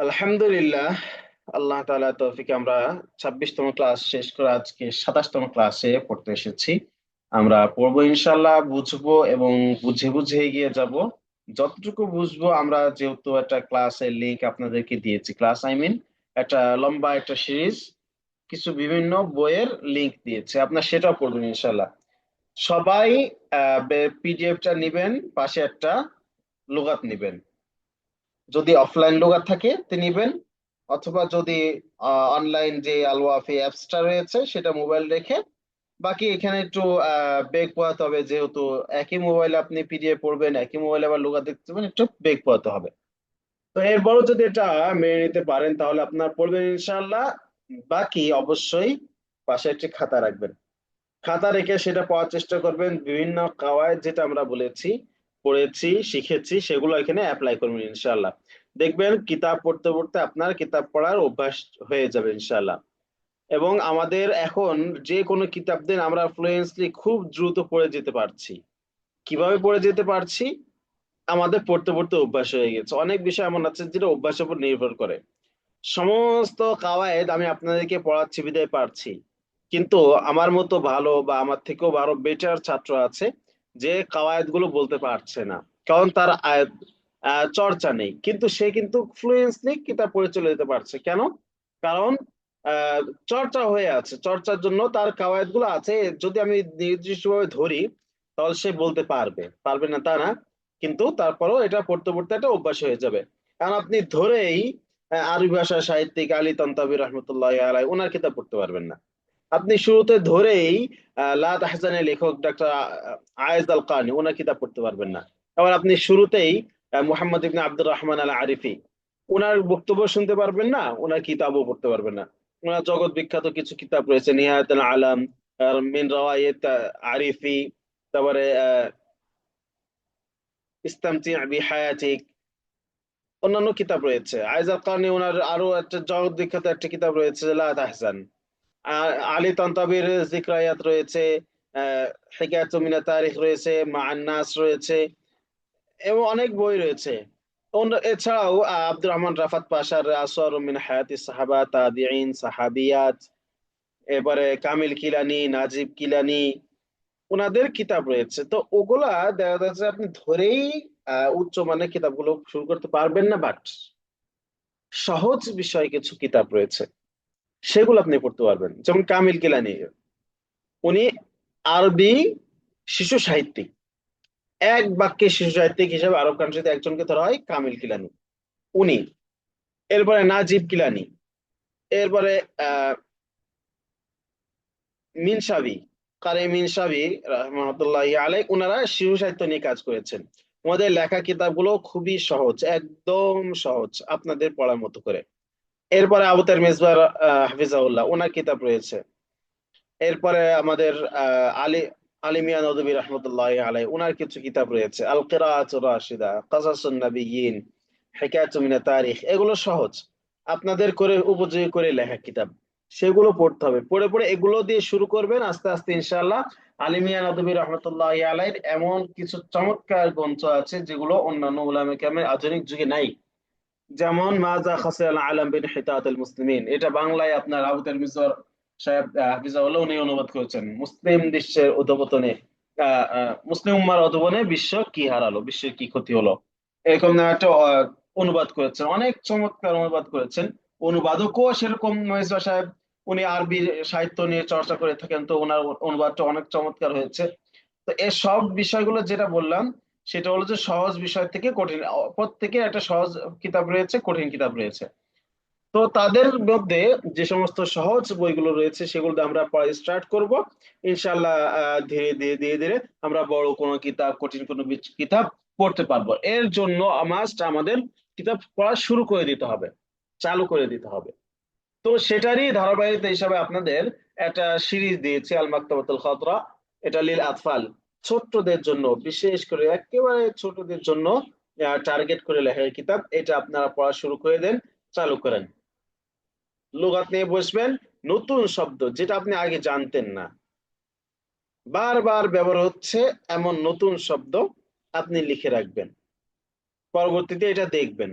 আলহামদুলিল্লাহ, আল্লাহ তাআলা তৌফিকে আমরা 26তম ক্লাস শেষ করে আজকে 27তম ক্লাসে পড়তে এসেছি। আমরা পড়বো ইনশাল্লাহ, বুঝবো এবং বুঝে বুঝে এগিয়ে যাব। যতটুকু বুঝবো আমরা, যেহেতু একটা ক্লাসের লিংক আপনাদেরকে দিয়েছি, ক্লাস একটা লম্বা একটা সিরিজ, কিছু বিভিন্ন বইয়ের লিংক দিয়েছে, আপনার সেটাও পড়বেন ইনশাল্লাহ। সবাই পিডিএফটা নিবেন, পাশে একটা লুগাত নিবেন। যদি অফলাইন লুগা থাকে তে নিবেন, অথবা যদি অনলাইন যে আল ওয়াফি অ্যাপসটা রয়েছে সেটা মোবাইল রেখে, বাকি এখানে একটু বেগ পোহাতে হবে, যেহেতু একই মোবাইলে আপনি পিডিএফ পড়বেন, একই মোবাইলে আবার লুগা দেখতে পাবেন, একটু বেগ পোহাতে হবে। তো এরপরও যদি এটা মেনে নিতে পারেন তাহলে আপনার পড়বেন ইনশাআল্লাহ। বাকি অবশ্যই পাশে একটি খাতা রাখবেন, খাতা রেখে সেটা পড়ার চেষ্টা করবেন। বিভিন্ন কাওয়ায়েদ যেটা আমরা বলেছি, পড়েছি, শিখেছি, সেগুলো এখানে অ্যাপ্লাই করবেন ইনশাআল্লাহ। দেখবেন কিতাব পড়তে পড়তে আপনার কিতাব পড়ার অভ্যাস হয়ে যাবে ইনশাআল্লাহ। এবং আমাদের এখন যে কোনো কিতাব দিন আমরা ফ্লুয়েন্সলি খুব দ্রুত পড়ে যেতে পারছি। কিভাবে পড়ে যেতে পারছি? আমাদের পড়তে পড়তে অভ্যাস হয়ে গেছে। অনেক বিষয় এমন আছে যেটা অভ্যাসের উপর নির্ভর করে। সমস্ত কাওয়ায়েদ আমি আপনাদেরকে পড়াচ্ছি বিদায় পারছি, কিন্তু আমার মতো ভালো বা আমার থেকেও আরো বেটার ছাত্র আছে যে কাওয়ায়েদ গুলো বলতে পারছে না, কারণ তার চর্চা নেই, কিন্তু সে কিন্তু ফ্লুয়েন্সলি কিতাব পড়ে চলে যেতে পারছে। কেন? কারণ আহ, চর্চা হয়ে আছে, চর্চার জন্য তার কাওয়ায়েদ গুলো আছে। যদি আমি নির্দিষ্টভাবে ধরি তাহলে সে বলতে পারবে, পারবে না তা না, কিন্তু তারপরেও এটা পড়তে পড়তে একটা অভ্যাস হয়ে যাবে। কারণ আপনি ধরেই আরবি ভাষা সাহিত্যিক আলী তানতাবী রহমতুল্লাহ আলাই ওনার কিতাব পড়তে পারবেন না। আপনি শুরুতে ধরেই লা তাহজানের লেখক ডক্টর আয়েজ আল কানি ওনার কিতাব পড়তে পারবেন না। আবার আপনি শুরুতেই মুহাম্মদ ইবনে আব্দুর রহমান আল আরিফি ওনার বক্তব্য শুনতে পারবেন না, ওনার কিতাবও পড়তে পারবেন না। ওনার জগৎ বিখ্যাত কিছু কিতাব রয়েছে, নিহায়াত আল আলাম, আর মিন রাওয়ায়েত আরিফি, তারপরে ইস্তামতি বিহায়াতিক, অন্যান্য কিতাব রয়েছে। আইজাল কারনি ওনার আরো একটা জগৎ বিখ্যাত একটা কিতাব রয়েছে লা তাহজান। আলী তানতাবির জিকরায়াত রয়েছে, হিকায়াতুম মিনাত তারিখ রয়েছে, মাআন নাস রয়েছে, এবং অনেক বই রয়েছে। এছাড়াও আব্দুর রহমান রাফাত পাশার আসর মিন হায়াতি সাহাবা তাবিঈন সাহাবিয়াত, এবারে কামিল কিলানি, নাজিব কিলানি, ওনাদের কিতাব রয়েছে। তো ওগুলা দেখা যাচ্ছে আপনি ধরেই উচ্চ মানের কিতাবগুলো শুরু করতে পারবেন না, বাট সহজ বিষয় কিছু কিতাব রয়েছে সেগুলো আপনি পড়তে পারবেন। যেমন কামিল কিলানি, উনি আরবি শিশু সাহিত্যিক, এক বাক্যে শিশু সাহিত্যিক হিসেবে আরব কান্ট্রিতে একজনকে ধরা হয় কামিল কিলানি, উনি। এরপরে নাজিব কিলানি, এরপরে আহ মিনসাবি, কারে মিনসাবি রহমতুল্লাহ আলাই, ওনারা শিশু সাহিত্য নিয়ে কাজ করেছেন। ওনাদের লেখা কিতাবগুলো খুবই সহজ, একদম সহজ, আপনাদের পড়ার মতো করে। এরপরে আবু মেজবার হাফিজাউল্লাহ ওনার কিতাব রয়েছে। এরপরে আমাদের আলী আলী মিয়া নদভী রহমতুল্লাহ আলাই ওনার কিছু কিতাব রয়েছে, আল কিরাআতুর রাশিদা, কাসাসুন নবিয়্যিন, হিকায়াতুম মিনাত তারিখ, এগুলো সহজ, আপনাদের করে উপযোগী করে লেখা কিতাব, সেগুলো পড়তে হবে। পড়ে পড়ে এগুলো দিয়ে শুরু করবেন, আস্তে আস্তে ইনশাআল্লাহ আলী মিয়া নদভী রহমতুল্লাহ আলাইর এমন কিছু চমৎকার গ্রন্থ আছে যেগুলো অন্যান্য উলামায়ে কেরামের আধুনিক যুগে নাই। যেমন মাজা খাসিয়াল আলম বিন হিতাত আল মুসলিমিন, এটা বাংলায় আপনার আবু তারমিজর সাহেব হাফিজাহুল্লাহ উনি অনুবাদ করেছেন। মুসলিম বিশ্বের অধঃপতনে, মুসলিম উম্মার অধঃপতনে বিশ্ব কি হারালো, বিশ্বের কি ক্ষতি হলো, এরকম নামে একটা অনুবাদ করেছেন। অনেক চমৎকার অনুবাদ করেছেন। অনুবাদকও সেরকম মেজর সাহেব, উনি আরবি সাহিত্য নিয়ে চর্চা করে থাকেন, তো ওনার অনুবাদটা অনেক চমৎকার হয়েছে। তো এই সব বিষয়গুলো যেটা বললাম সেটা হলো যে সহজ বিষয় থেকে কঠিন, প্রত্যেকের একটা সহজ কিতাব রয়েছে, কঠিন কিতাব রয়েছে। তো তাদের মধ্যে যে সমস্ত সহজ বইগুলো রয়েছে সেগুলো দিয়ে আমরা পড়া স্টার্ট করব ইনশাল্লাহ। ধীরে ধীরে ধীরে ধীরে আমরা বড় কোনো কিতাব, কঠিন কোনো কিতাব পড়তে পারবো। এর জন্য মাস্ট আমাদের কিতাব পড়া শুরু করে দিতে হবে, চালু করে দিতে হবে। তো সেটারই ধারাবাহিকতা হিসাবে আপনাদের একটা সিরিজ দিয়েছি, আল মাকতাবাতুল খাতরা। এটা লিল আতফাল, ছোট্টদের জন্য, বিশেষ করে একেবারে ছোটদের জন্য টার্গেট করে লেখা এই কিতাব। এটা আপনারা পড়া শুরু করে দেন, চালু করেন। লুগাত নিয়ে বসবেন, নতুন শব্দ যেটা আপনি আগে জানতেন না, বারবার ব্যবহার হচ্ছে এমন নতুন শব্দ আপনি লিখে রাখবেন, পরবর্তীতে এটা দেখবেন।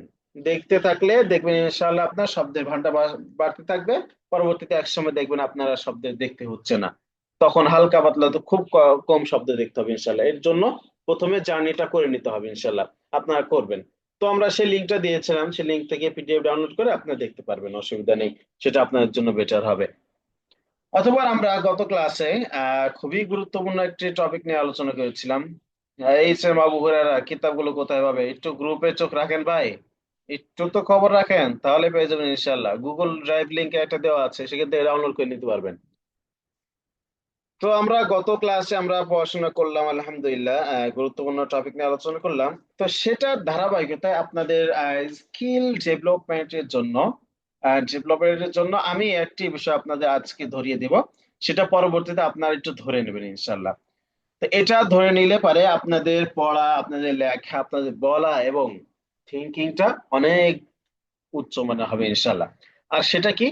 দেখতে থাকলে দেখবেন ইনশাআল্লাহ আপনার শব্দের ভান্ডার বাড়তে থাকবে। পরবর্তীতে এক সময় দেখবেন আপনারা শব্দের দেখতে হচ্ছে না, তখন হালকা পাতলা তো খুব কম শব্দ দেখতে হবে ইনশাআল্লাহ। এর জন্য প্রথমে জার্নিটা করে নিতে হবে ইনশাআল্লাহ, আপনারা করবেন। তো আমরা সেই লিঙ্কটা দিয়েছিলাম, সেই লিঙ্ক থেকে পিডিএফ ডাউনলোড করে আপনারা দেখতে পারবেন, অসুবিধা নেই, সেটা আপনাদের জন্য বেটার হবে। অথবা আমরা গত ক্লাসে খুবই গুরুত্বপূর্ণ একটি টপিক নিয়ে আলোচনা করেছিলাম। এই যে আবু হুরায়রা কিতাবগুলো কোথায় পাবে, একটু গ্রুপে চোখ রাখেন ভাই, একটু তো খবর রাখেন, তাহলে পেয়ে যাবেন ইনশাল্লাহ। গুগল ড্রাইভ লিংক একটা দেওয়া আছে, সেখান থেকে ডাউনলোড করে নিতে পারবেন। তো আমরা গত ক্লাসে আমরা পড়াশোনা করলাম আলহামদুলিল্লাহ, গুরুত্বপূর্ণ টপিক নিয়ে আলোচনা করলাম। তো সেটার ধারাবাহিকতায় আপনাদের স্কিল ডেভেলপমেন্টের জন্য আমি একটি বিষয় আপনাদের আজকে ধরিয়ে দিব, সেটা পরবর্তীতে আপনারা একটু ধরে নেবেন ইনশাল্লাহ। তো এটা ধরে নিলে পারে আপনাদের পড়া, আপনাদের লেখা, আপনাদের বলা এবং থিঙ্কিংটা অনেক উচ্চমানের হবে ইনশাল্লাহ। আর সেটা কি,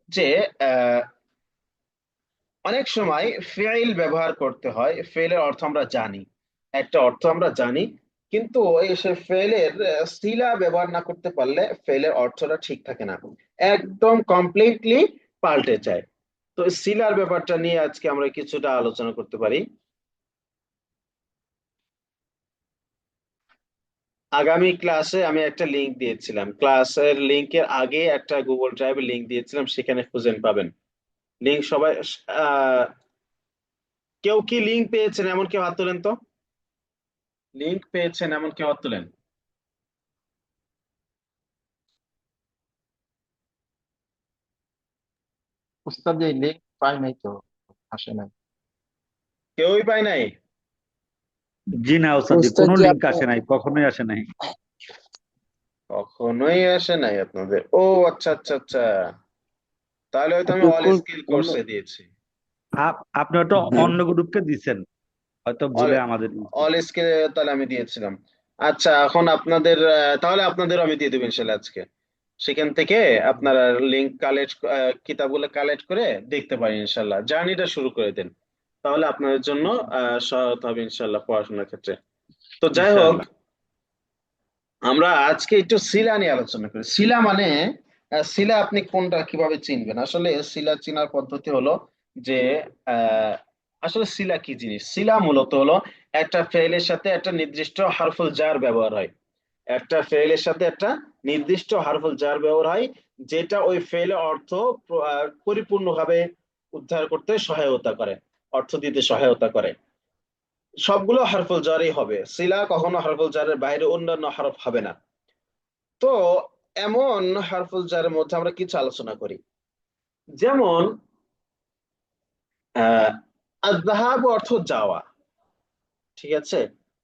যে অনেক সময় ফেইল ব্যবহার করতে হয়, ফেইলের অর্থ আমরা জানি, একটা অর্থ আমরা জানি, কিন্তু ওই সে ফেইলের সিলা ব্যবহার না করতে পারলে ফেইলের অর্থটা ঠিক থাকে না, একদম কমপ্লিটলি পাল্টে যায়। তো সিলার ব্যাপারটা নিয়ে আজকে আমরা কিছুটা আলোচনা করতে পারি। আগামী ক্লাসে আমি একটা লিংক দিয়েছিলাম, ক্লাসের লিংকের আগে একটা গুগল ড্রাইভের লিংক দিয়েছিলাম, সেখানে খুঁজে পাবেন লিংক সবাই। আহ কেউ কি লিংক পেয়েছেন এমন কেউ হাত তোলেন তো, লিংক পেয়েছেন এমন কেউ হাত তোলেন। উস্তাদ এই লিঙ্ক পাই নাই তো, আসে নাই। কেউই পায় নাই। জি না ওস্তাদ, উস্তাদ কোনো জি লিঙ্ক আপনি আসে নাই, কখনোই আসে নাই। কখনোই আসে নাই আপনাদের? ও আচ্ছা আচ্ছা আচ্ছা, তাহলে হয়তো আমি একটু অল স্কিল অন্য কোর্সে দিয়েছি। আপনি তো অন্য গ্রুপকে দিচ্ছেন, হয়তো অল ভুলে আমাদের দিচ্ছেন। অল স্কিল তাহলে আমি দিয়েছিলাম। আচ্ছা, এখন আপনাদের তাহলে আপনাদের আমি দিয়ে দেবো ইনশাল্লাহ আজকে। সেখান থেকে আপনারা লিংক কালেক্ট, কিতাবগুলো কালেক্ট করে দেখতে পারেন ইনশাল্লাহ, জার্নিটা শুরু করে দেন, তাহলে আপনাদের জন্য সহায়ক হবে ইনশাল্লাহ পড়াশোনার ক্ষেত্রে। তো যাই হোক, ইনশাআল্লাহ। আমরা আজকে একটু শিলা নিয়ে আলোচনা করি। শিলা মানে শিলা আপনি কোনটা কিভাবে চিনবেন? আসলে শিলা চেনার পদ্ধতি হলো যে আহ, আসলে শিলা কি জিনিস, শিলা মূলত হলো একটা ফেইলের সাথে একটা নির্দিষ্ট হারফুল জার ব্যবহার হয়, একটা ফেইলের সাথে একটা নির্দিষ্ট হারফুল জার ব্যবহার হয়, যেটা ওই ফেইলের অর্থ পরিপূর্ণভাবে উদ্ধার করতে সহায়তা করে, অর্থ দিতে সহায়তা করে। সবগুলো হরফুল জারই হবে, সিলা কখনো হরফুল জারের বাইরে অন্যান্য হরফ হবে না। তো এমন হরফুল জারের মধ্যে আমরা কিছু আলোচনা করি, যেমন আহ আযহাব অর্থ যাওয়া, ঠিক আছে?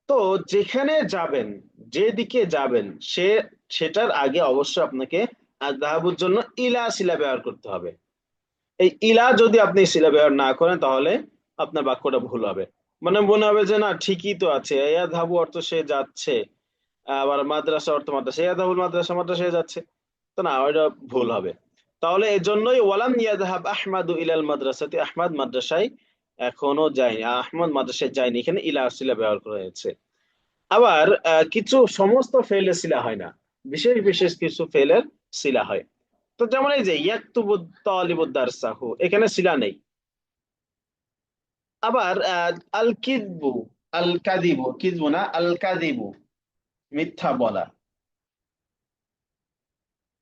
তো যেখানে যাবেন, যেদিকে যাবেন, সে সেটার আগে অবশ্যই আপনাকে আযহাবুর জন্য ইলা শিলা ব্যবহার করতে হবে। এই ইলা যদি আপনি শিলা ব্যবহার না করেন তাহলে আপনার বাক্যটা ভুল হবে, মানে মনে হবে যে না ঠিকই তো আছে, ইয়াযহাবু অর্থ সে যাচ্ছে, আবার মাদ্রাসা অর্থ মাদ্রাসা, ইয়াযহাবুল মাদ্রাসা মাদ্রাসায় যাচ্ছে, তো না, ওইটা ভুল হবে। তাহলে এই জন্যই ওয়ালাম ইয়াযহাব আহমাদু ইলাল মাদ্রাসাতি, আহমদ মাদ্রাসায় এখনো যায়নি, আহমদ মাদ্রাসায় যায়নি, এখানে ইলা শিলা ব্যবহার করা হয়েছে। আবার কিছু সমস্ত ফেলের শিলা হয় না, বিশেষ বিশেষ কিছু ফেলের শিলা হয়। তো যেমন এই যে ইয়াকতুবু তালিবুদ দারসাহু, এখানে শিলা নেই। আবার আল কিযবু, আল কাযিবু, কিযবু না আল কাযিবু, মিথ্যা বলা।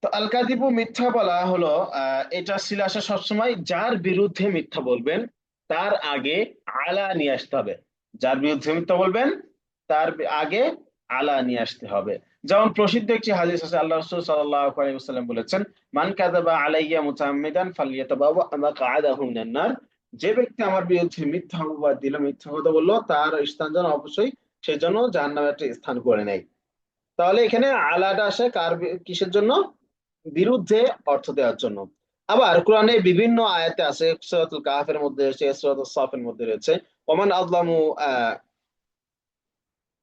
তো আল কাযিবু মিথ্যা বলা হলো, এটা শিলা আসে সবসময় যার বিরুদ্ধে মিথ্যা বলবেন তার আগে আলা নিয়ে আসতে হবে, যার বিরুদ্ধে মিথ্যা বলবেন তার আগে আলা নিয়ে আসতে হবে। যেমন প্রসিদ্ধ একটি হাদিস আছে, আল্লাহ রাসূল সাল্লাল্লাহু আলাইহি ওয়াসাল্লাম বলেছেন, মান কাযাবা আলাইয়া মুতাআম্মিদান ফালইয়াতাবাওয়া মাকআদাহু মিনান নার, যে ব্যক্তি আমার বিরুদ্ধে মিথ্যা অপবাদ দিল, মিথ্যা কথা বললো, তার স্থান যেন অবশ্যই সে যেন জাহান্নামে একটা স্থান করে নেয়। তাহলে এখানে আলাদা আসে কার কিসের জন্য? বিরুদ্ধে অর্থ দেওয়ার জন্য। আবার কোরআনে বিভিন্ন আয়াতে আছে, সূরাতুল কাহফের মধ্যে রয়েছে, সূরাতুস সাফের মধ্যে রয়েছে, ওমান আযলামু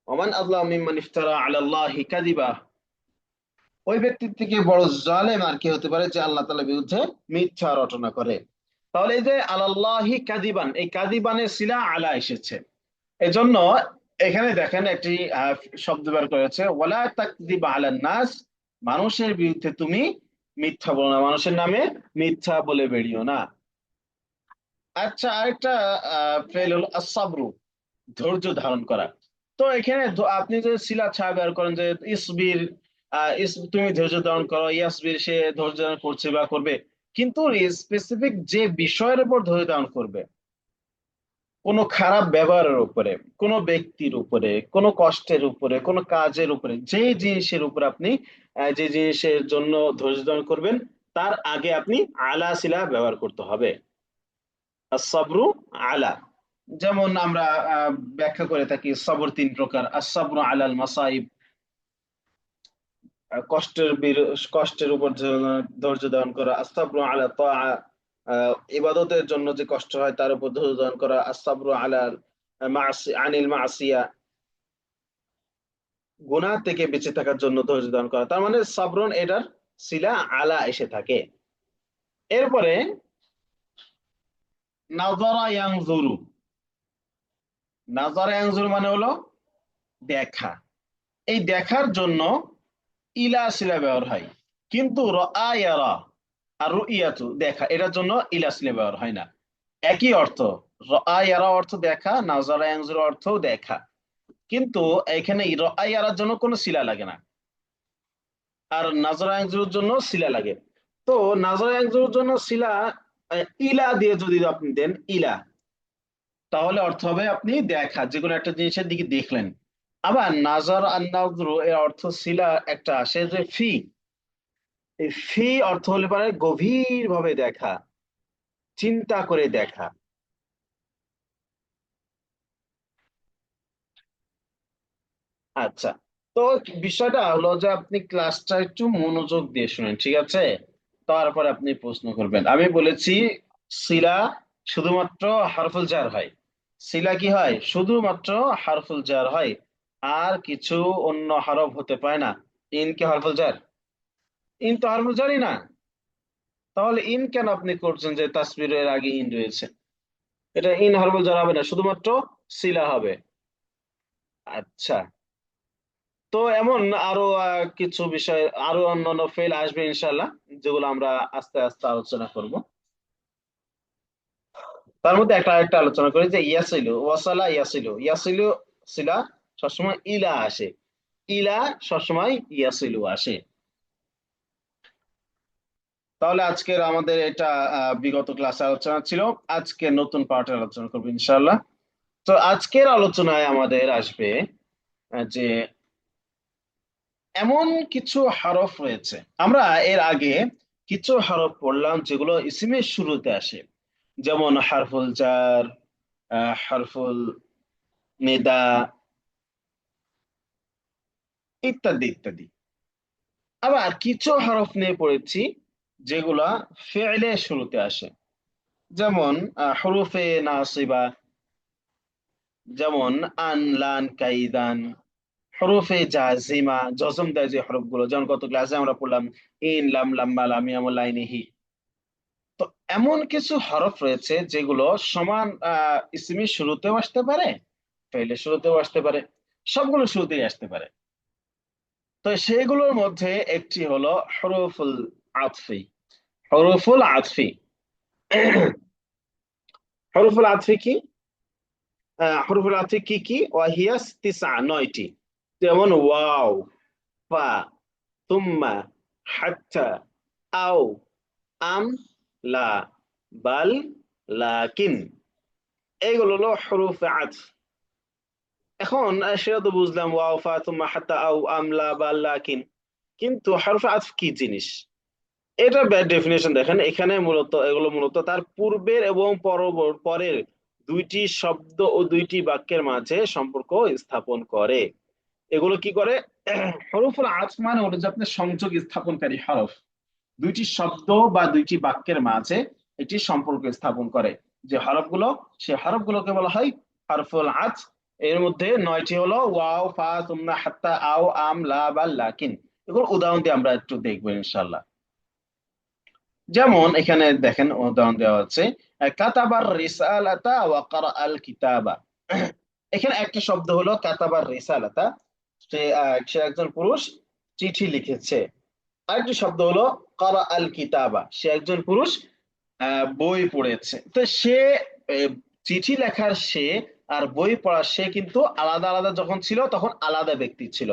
ওমান আযলামু মিম্মান ইফতারা আলাল্লাহি কাযিবা, ওই ব্যক্তির থেকে বড় জালেম আর কি হতে পারে যে আল্লাহ তাআলার বিরুদ্ধে মিথ্যা রটনা করে। তাহলে এই যে আলাল্লাহি কাযিবান, এই কাযিবানের সিলা আলা এসেছে। এজন্য এখানে দেখেন একটি শব্দ বের করেছে, ওয়ালা তাকযিব আলান নাস মানুষের বিরুদ্ধে তুমি মিথ্যা বলো না, মানুষের নামে মিথ্যা বলে বেরিও না। আচ্ছা, আরেকটা ফেল হলো আসাবরু, ধৈর্য ধারণ করা। তো এখানে আপনি যে সিলা ছা বের করেন যে ইসবির, তুমি ধৈর্য ধারণ করো, ইয়াসবির সে ধৈর্য ধারণ করছে বা করবে, কিন্তু স্পেসিফিক যে বিষয়ের উপর ধৈর্য ধারণ করবে, কোনো খারাপ ব্যবহারের উপরে, কোনো ব্যক্তির উপরে, কোনো কষ্টের উপরে, কোনো কাজের উপরে, যে জিনিসের উপর আপনি যে জিনিসের জন্য ধৈর্য ধারণ করবেন, তার আগে আপনি আলা সিলা ব্যবহার করতে হবে। আসসাবরু আলা, যেমন আমরা ব্যাখ্যা করে থাকি সবর তিন প্রকার: আসসাবরু আলাল মাসাইব, কষ্টের উপর ধৈর্য ধারণ করা; আসসাবরু আলা তাআ, ইবাদতের জন্য যে কষ্ট হয় তার উপর ধৈর্য ধারণ করা; আসসাবরু আলাল আনিল মাসিয়া, গুনাহ থেকে বেঁচে থাকার জন্য ধৈর্য ধারণ করা। তার মানে সাবরুন এটার সিলা আলা এসে থাকে। এরপরে নাযারা ইয়ানজুরু, নাযারা ইয়ানজুরু মানে হলো দেখা। এই দেখার জন্য ইলা সিলা ব্যবহার হয়, কিন্তু রাআ ইয়ারা আর রুইয়াতু দেখা, এটার জন্য ইলা সিলা ব্যবহার হয় না। একই অর্থ, রাআ ইয়ারা অর্থ দেখা, নাযারা ইয়ানজুরু অর্থ দেখা, কিন্তু এখানে রাআ ইয়ারার জন্য কোনো সিলা লাগে না, আর নাযারা ইয়ানজুরুর জন্য সিলা লাগে। তো নাযারা ইয়ানজুরুর জন্য সিলা ইলা দিয়ে যদি আপনি দেন ইলা, তাহলে অর্থ হবে আপনি দেখা, যে কোনো একটা জিনিসের দিকে দেখলেন। আবার নাজার আর নাজরু এর অর্থ সিলা একটা আসে যে ফি, এই ফি অর্থ হলে পারে গভীর ভাবে দেখা, চিন্তা করে দেখা। আচ্ছা, তো বিষয়টা হলো যে আপনি ক্লাসটা একটু মনোযোগ দিয়ে শুনেন, ঠিক আছে? তারপর আপনি প্রশ্ন করবেন। আমি বলেছি সিলা শুধুমাত্র হারফুল জার হয়। সিলা কি হয়? শুধুমাত্র হারফুল জার হয়, আর কিছু অন্য হরফ হতে পারে না। ইন কি হারফুল জার? ইন তো হারফুল জারই না। তাহলে ইন কেন আপনি করছেন যে তাসবিরের আগে ইন রয়েছে? এটা ইন হারফুল জার হবে না, শুধুমাত্র সিলা হবে। আচ্ছা, তো এমন আরো কিছু বিষয়, আরো অন্যান্য ফেল আসবে ইনশাল্লাহ, যেগুলো আমরা আস্তে আস্তে আলোচনা করব। তার মধ্যে একটা আলোচনা করি যে ইয়াসিলু, ওয়াসালা ইয়াসিলু, ইয়াসিলু সিলা সবসময় ইলা আসে, ইলা সবসময় ইয়াসিলু আসে। তাহলে আজকের আমাদের এটা বিগত ক্লাসে আলোচনা ছিল। আজকে নতুন পার্টে আলোচনা করবো ইনশাল্লাহ। তো আজকের আলোচনায় আমাদের আসবে যে এমন কিছু হরফ রয়েছে, আমরা এর আগে কিছু হরফ পড়লাম যেগুলো ইসিমের শুরুতে আসে, যেমন হারফুল জার, হারফুল নেদা, ইত্যাদি ইত্যাদি। আবার কিছু হরফ নিয়ে পড়েছি যেগুলা ফেলে শুরুতে আসে, যেমন হরফে নাসিবা, যেমন আন লান কাইদান, হরফে জাজিমা, জজম দেয় যে হরফগুলো, যেমন গত ক্লাসে আমরা পড়লাম ইন লাম লাম্মা লাম ইয়াম লাইনিহি। তো এমন কিছু হরফ রয়েছে যেগুলো সমান ইসিমের শুরুতেও আসতে পারে, ফেইলের শুরুতেও আসতে পারে, সবগুলো শুরুতেই আসতে পারে। তো সেগুলোর মধ্যে একটি হলো হরফুল আতফি। হরফুল আতফি, হরফুল আতফি কি? হরফুল আতফি কি কি? ওয়াহিয়াস তিসা, নয়টি। যেমন ওয়াও, ফা, তুম্মা, হাত্তা, আও, আম, লা, বাল, লাকিন, এইগুলো হলো হরফ আতফ। এখন সেটা তো বুঝলাম, ওয়াও, ফা, তুম্মা, হাত্তা, আও, আম, লা, বাল, লাকিন, কিন্তু হরফ আতফ কি জিনিস? এটা ব্যাড ডেফিনেশন। দেখেন এখানে মূলত এগুলো মূলত তার পূর্বের এবং পরের দুইটি শব্দ ও দুইটি বাক্যের মাঝে সম্পর্ক স্থাপন করে। এগুলো কি করে? হরফুল আতফ মানে হলো যে আপনার সংযোগ স্থাপনকারী হরফ, দুইটি শব্দ বা দুইটি বাক্যের মাঝে একটি সম্পর্ক স্থাপন করে যে হরফগুলো, সে হরফগুলোকে বলা হয় হরফুল আতফ। এর মধ্যে নয়টি হলো ওয়াও, ফা, তুম্মা, হাত্তা, আও, আম, লা, বাল, লাকিন। এগুলো উদাহরণ দিয়ে আমরা একটু দেখবো ইনশাল্লাহ। যেমন এখানে দেখেন উদাহরণ দেওয়া হচ্ছে, কাতাবার রিসালাতা ওয়া ক্বারাআল কিতাবা। এখানে একটা শব্দ হলো কাতাবার রিসালাতা, সে একজন পুরুষ চিঠি লিখেছে। আরেকটি শব্দ হলো করা আল কিতাবা, সে একজন পুরুষ বই পড়েছে। তো সে চিঠি লেখার সে আর বই পড়ার সে কিন্তু আলাদা আলাদা যখন ছিল তখন আলাদা ব্যক্তি ছিল।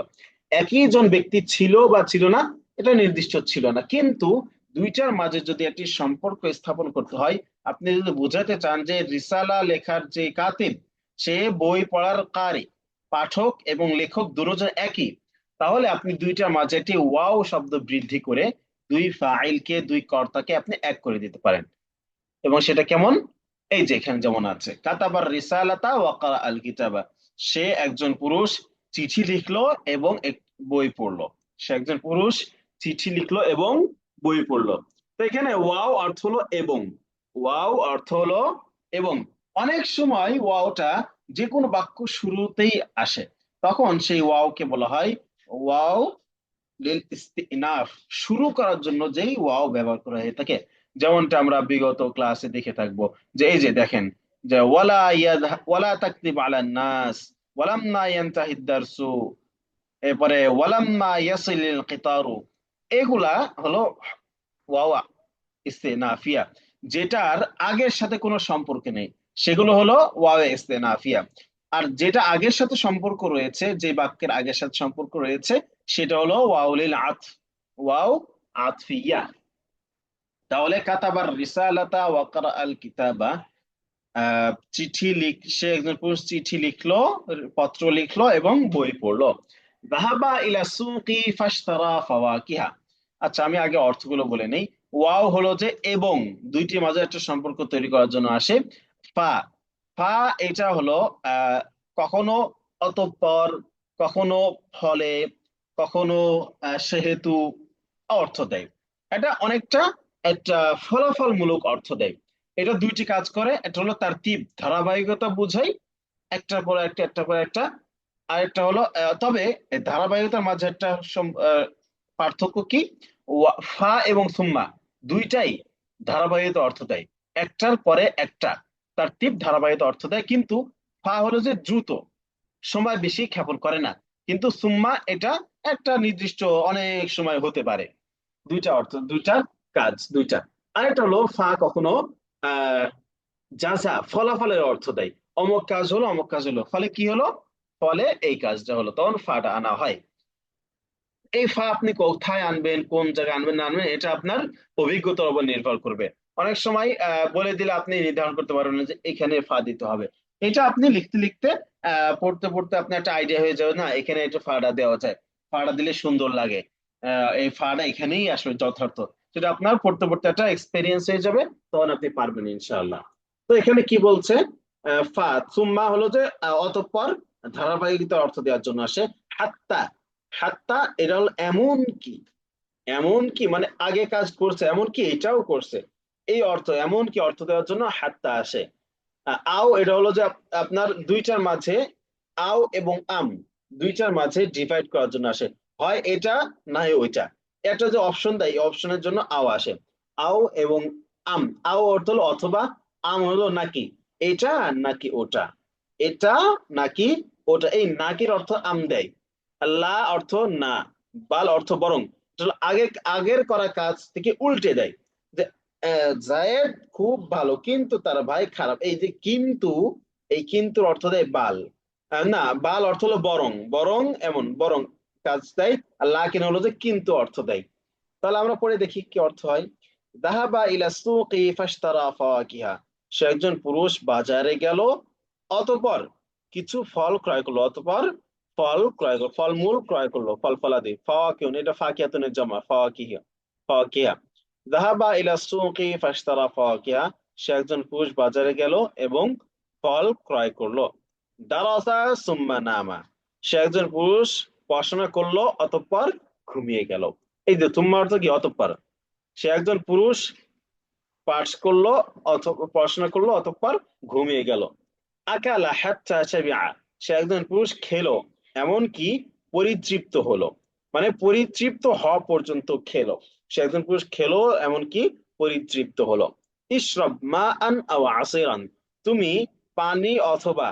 একই জন ব্যক্তি ছিল বা ছিল না এটা নির্দিষ্ট ছিল না, কিন্তু দুইটার মাঝে যদি একটি সম্পর্ক স্থাপন করতে হয়, আপনি যদি বোঝাতে চান যে রিসালা লেখার যে কাতিব সে বই পড়ার কারি, পাঠক এবং লেখক দুজন একই, তাহলে আপনি দুইটার মাঝে একটি ওয়াও শব্দ বৃদ্ধি করে দুই ফাইলকে দুই কর্তাকে আপনি এক করে দিতে পারেন। এবং সেটা কেমন? এই যে এখানে যেমন আছে কাতাবার রিসালাতা ওয়া ক্বারা আল কিতাবা, সে একজন পুরুষ চিঠি লিখলো এবং বই পড়লো। সে একজন পুরুষ চিঠি লিখলো এবং বই পড়লো। তো এখানে ওয়াও অর্থ হলো এবং, ওয়াও অর্থ হলো এবং। অনেক সময় ওয়াওটা যে কোনো বাক্য শুরুতেই আসে, তখন সেই ওয়াওকে বলা হয় ওয়াও লিল ইস্তিনাফ, শুরু করার জন্য যেই ওয়াও ব্যবহার করা হয়ে থাকে। যেমনটা আমরা বিগত ক্লাসে দেখে থাকবো, যে এই যে দেখেন যে ওয়ালা তাকদিব আলান নাস, ওয়ালাম্মা ইয়ানতাহিদ দারসু, এরপরে ওয়ালাম্মা ইয়াসিলিল কিতারু, এগুলা হলো ওয়াও ইস্তেনাফিয়া, যেটার আগের সাথে কোনো সম্পর্ক নেই, সেগুলো হলো ওয়াও ইস্তেনাফিয়া। আর যেটা আগের সাথে সম্পর্ক রয়েছে, যে বাক্যের আগের সাথে সম্পর্ক রয়েছে, সেটা হলো ওয়াউলিল আতফ, ওয়াও আতফিয়া। তাহলে কাতাবার রিসালাতা ওয়া ক্বারা আল কিতাবা, সে একজন পুরুষ চিঠি লিখলো, পত্র লিখলো এবং বই পড়লো। যাহাবা ইলা সুকি ফাশতারা ফাওয়াকিহা। আচ্ছা, আমি আগে অর্থগুলো বলে নেই। ওয়াও হলো যে এবং, দুইটির মাঝে একটা সম্পর্ক তৈরি করার জন্য আসে। ফা, ফা এটা হলো কখনো অতঃপর, কখনো ফলে, কখনো সেহেতু অর্থ দেয়। এটা অনেকটা একটা ফলাফলমূলক অর্থ দেয়। এটা দুইটি কাজ করে, একটা হলো তার ধারাবাহিকতা বোঝায়, একটার পর একটা একটার পর একটা। আরেকটা হলো তবে এই ধারাবাহিকতার মাঝে একটা পার্থক্য কি, ফা এবং সুম্মা দুইটাই ধারাবাহিকতা অর্থ দেয়, একটার পরে একটা ধারাবাহিকতা অর্থ দেয়। কিন্তু ফা হলো যে দ্রুত, সময় বেশি ক্ষেপণ করে না, কিন্তু সুম্মা এটা একটা নির্দিষ্ট অনেক সময় হতে পারে। দুইটা অর্থ, দুইটা কাজ, দুইটা। আরেকটা হলো ফা কখনো আহ যা ফলাফলের অর্থ দেয়, অমুক কাজ হলো, অমুক কাজ হলো, ফলে কি হলো, ফলে এই কাজটা হলো, তখন ফাটা আনা হয়। এই ফা আপনি কোথায় আনবেন, কোন জায়গায় আনবেন না আনবেন, এটা আপনার অভিজ্ঞতার উপর নির্ভর করবে। অনেক সময় বলে দিলে আপনি নির্ধারণ করতে পারবেন না যে এখানে ফা দিতে হবে। এটা আপনি লিখতে লিখতে পড়তে পড়তে আপনার একটা আইডিয়া হয়ে যাবে, না এখানে একটু ফাটা দেওয়া যায়, ফাটা দিলে সুন্দর লাগে, এই ফাটা এখানেই আসবে যথার্থ। সেটা আপনার পড়তে পড়তে একটা এক্সপেরিয়েন্স হয়ে যাবে, তখন আপনি পারবেন ইনশাআল্লাহ। তো এখানে কি বলছে, ফা সুম্মা হলো যে অতঃপর, ধারাবাহিকতার অর্থ দেওয়ার জন্য আসে। হাত্তা, হাত্তা এটা হলো এমন কি, এমন কি মানে আগে কাজ করছে, এমন কি এটাও করছে, এই অর্থ, এমন কি অর্থ দেওয়ার জন্য হাত্তা আসে। আও এটা হলো যে আপনার দুইটার মাঝে, আও এবং আম দুইটার মাঝে ডিভাইড করার জন্য আসে, হয় এটা না হয় ওইটা, একটা যে অপশন দেয় এই অপশনের জন্য আও আসে। আও এবং আম, আও অর্থ হলো অথবা, আম হলো নাকি, এটা নাকি ওটা, এটা নাকি ওটা, এই নাকির অর্থ আম দেয়। লা অর্থ না, বাল অর্থ বরং, এটা হলো আগে আগের করা কাজ থেকে উল্টে দেয়। যে জায়েদ খুব ভালো কিন্তু তার ভাই খারাপ, এই যে কিন্তু, এই কিন্তু অর্থ দেয় বাল। না, বাল অর্থ হলো বরং, বরং এমন বরং কাজ দেয়। আর লাকিন হলো যে কিন্তু অর্থ দেয়। তাহলে আমরা পড়ে দেখি কি অর্থ হয়। দাহাবা ইলা সুকি ফাশতারা ফাওয়াকিহা, সে একজন পুরুষ বাজারে গেল, অতঃপর কিছু ফল ক্রয় করলো, অতঃপর ফল ক্রয় করলো, ফলমূল ক্রয় করলো, ফল ফলাদি, ফাওয়াকিহুন এটা ফাকিহাতুনের জমা, ফাওয়াকিহা, ফাওয়াকিহা। দাহাবা ইলা সুকি ফাশতারা ফাওয়াকিহা, সে একজন পুরুষ বাজারে গেল এবং ফল ক্রয় করলো। দারাসা সুম্মা নামা, সে একজন পুরুষ পড়াশোনা করলো অতঃপর ঘুমিয়ে গেল। এই যে তুম্মা অর্থ কি, অতঃপর। সে একজন পুরুষ পাঠ করলো অথবা পড়াশোনা করলো অতঃপর ঘুমিয়ে গেল। আকালা হাত্তা শাবিআ, সে একজন পুরুষ খেলো এমনকি পরিতৃপ্ত হলো, মানে পরিতৃপ্ত হওয়া পর্যন্ত খেলো। সে একজন পুরুষ খেলো এমনকি পরিতৃপ্ত হলো। ইশরাব মা আন আও আসিরান, তুমি পানি অথবা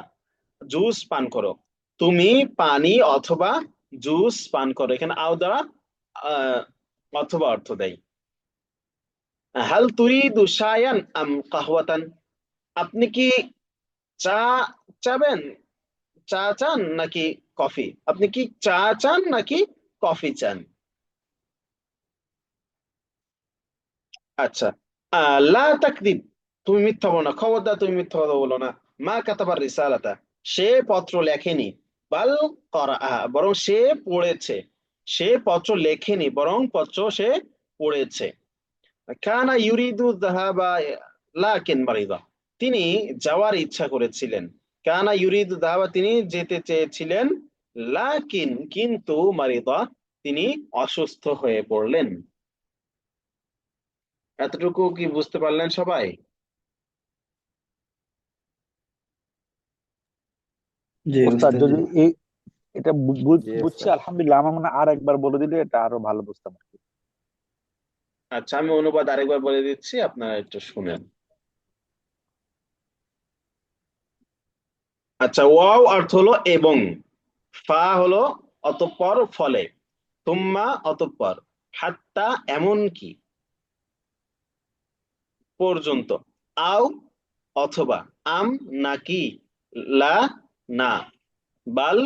জুস পান করো, তুমি পানি অথবা জুস পান করো। এখানে আও দ্বারা অথবা অর্থ দেয়। হাল তুরিদু শায়ান আম কাহওয়াতান, আপনি কি চা চাবেন, চা চান নাকি কফি? আপনি কি চা চান নাকি কফি চান? আচ্ছা, লা তাকদিব, তুমি মিথ্যা বলো না, খবরদার তুমি মিথ্যা কথা বলো না। মা কাতাবার রিসালাতা, সে পত্র লেখেনি। বাল করাআ, বরং সে পড়েছে। সে পত্র লেখেনি, বরং পত্র সে পড়েছে। কানা ইউরিদু যাহাবা লাকিন মারিদা, তিনি যাওয়ার ইচ্ছা করেছিলেন। কানা ইউরিদু যাহাবা, তিনি যেতে চেয়েছিলেন। লাকিন, কিন্তু মারিদা, তিনি অসুস্থ হয়ে পড়লেন। এতটুকু কি বুঝতে পারলেন সবাই? জি ওস্তাদ বুঝতেছি। যদি এই এটা জি বুঝছি উস্তাদ। আলহামদুলিল্লাহ, আমার মনে হয় আর একবার বলে দিলে এটা আরো ভালো বুঝতাম আর কি। আচ্ছা, আমি অনুবাদ আরেকবার বলে দিচ্ছি, আপনারা একটু শুনেন। আচ্ছা, ওয়াও অর্থ হলো এবং, ফা হলো অতঃপর ফলে, তুম্মা অতঃপর, হাত্তা এমন কি, পর্যন্ত, আও অথবা, আম নাকি, লা না, বাল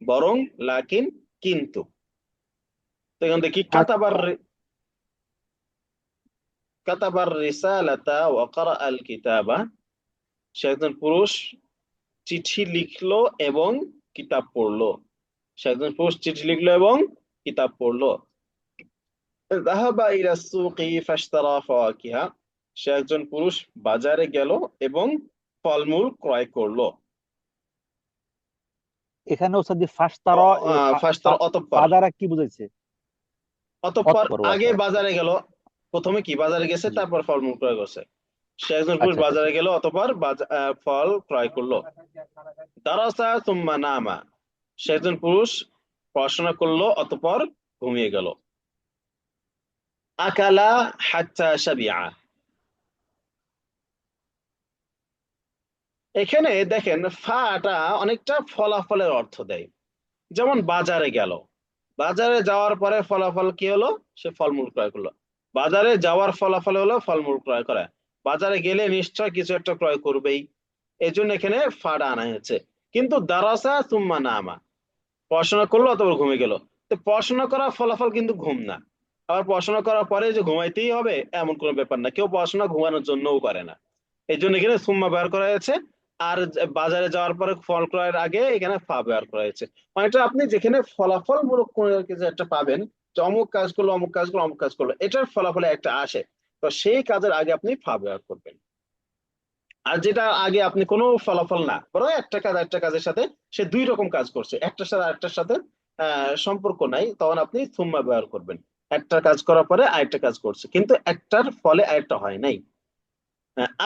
বরং, লাকিন কিন্তু। তো এখান থেকে কাতাবার, আচ্ছা, কাতাবার রিসালাতা ওয়া ক্বারা আল কিতাবা, সে একজন পুরুষ, চিঠি লিখলো এবং কিতাব পড়লো। সে একজন পুরুষ চিঠি লিখলো এবং কিতাব পড়লো। যাহাবা ইলা সুকি ফাশতারা ফাওয়াকিহা, সে একজন পুরুষ বাজারে গেল এবং ফলমূল ক্রয় করলো। এখানে ওস্তাদ যে ফাস্তারা ফাশতারা অতঃপর, দ্বারা কি বুঝাইছে? অতঃপর অতঃপর, আগে আচ্ছা আচ্ছা বাজারে আচ্ছা। গেল, প্রথমে কি বাজারে গেছে, জি, তারপর ফলমূল ক্রয় করছে। সে একজন পুরুষ আচ্ছা আচ্ছা আচ্ছা। বাজারে গেল, অতঃপর ফল ক্রয় করলো। দারাসা সুম্মা নামা, সে একজন পুরুষ পড়াশোনা করলো, অতঃপর ঘুমিয়ে গেল। আকালা হাত্তা শাবিআ, এখানে দেখেন ফাটা অনেকটা ফলাফলের অর্থ দেয়। যেমন বাজারে গেল, বাজারে যাওয়ার পরে ফলাফল কি হলো, সে ফলমূল ক্রয় করলো। বাজারে যাওয়ার ফলাফল হলো ফলমূল ক্রয় করা। বাজারে গেলে নিশ্চয় কিছু একটা ক্রয় করবেই, এই জন্য এখানে ফাটা আনা হয়েছে। কিন্তু দারাসা সুম্মা নামা, পড়াশোনা করলো অথবা ঘুমিয়ে গেল। তো পড়াশোনা করার ফলাফল কিন্তু ঘুম না। আবার পড়াশোনা করার পরে যে ঘুমাইতেই হবে এমন কোনো ব্যাপার না, কেউ পড়াশোনা ঘুমানোর জন্যও করে না। এই জন্য এখানে সুম্মা ব্যবহার করা হয়েছে। আর বাজারে যাওয়ার পরে ফল ক্রয়ের আগে এখানে ফা ব্যবহার করা হয়েছে। অনেকটা আপনি যেখানে ফলাফল মূলক কোনো কিছু একটা পাবেন, যে অমুক কাজ করলো, অমুক কাজ করলো, অমুক কাজ করলো, এটার ফলাফলে একটা আসে, তো সেই কাজের আগে আপনি ফা ব্যবহার করবেন। আর যেটা আগে আপনি কোনো ফলাফল না, বরং একটা কাজ একটা কাজের সাথে সে দুই রকম কাজ করছে, একটার সাথে আরেকটার সাথে সম্পর্ক নাই, তখন আপনি সুম্মা ব্যবহার করবেন। একটা কাজ করার পরে আরেকটা কাজ করছে, কিন্তু একটার ফলে আরেকটা হয় নাই।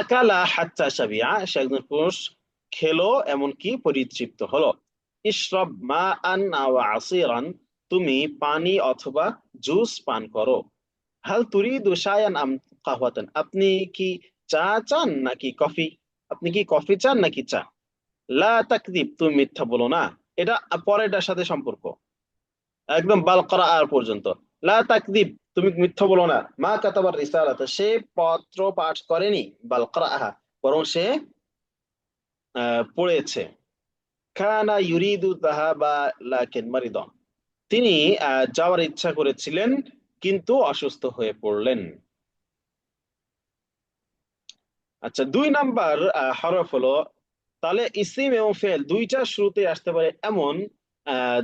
আকালা হাত্তা শাবিআ, সে একজন পুরুষ খেলো এমনকি পরিতৃপ্ত হলো। ইশরাব মা আন আও আসিরান, তুমি পানি অথবা জুস পান করো। হাল তুরিদু শায়ান আম কাহওয়াতান, আপনি কি চা চান নাকি কফি? আপনি কি কফি চান নাকি চা? লা তাকদিব, তুমি মিথ্যা বলো না। এটা পরেরটার সাথে সম্পর্ক, একদম বাল করা আর পর্যন্ত। লা তাকদিব, তুমি মিথ্যা বলো না। মা কাতাবার রিসালাত, সে পত্র পাঠ করেনি। বাল করাআহা, বরং সে পড়েছে। কানা ইউরিদু যাহাবা লাকিন মারিদা, তিনি যাওয়ার ইচ্ছা করেছিলেন কিন্তু অসুস্থ হয়ে পড়লেন। আচ্ছা, 2 নাম্বার হরফ হলো, তাহলে ইসিম এবং ফেল দুইটা শুরুতে আসতে পারে এমন আহ,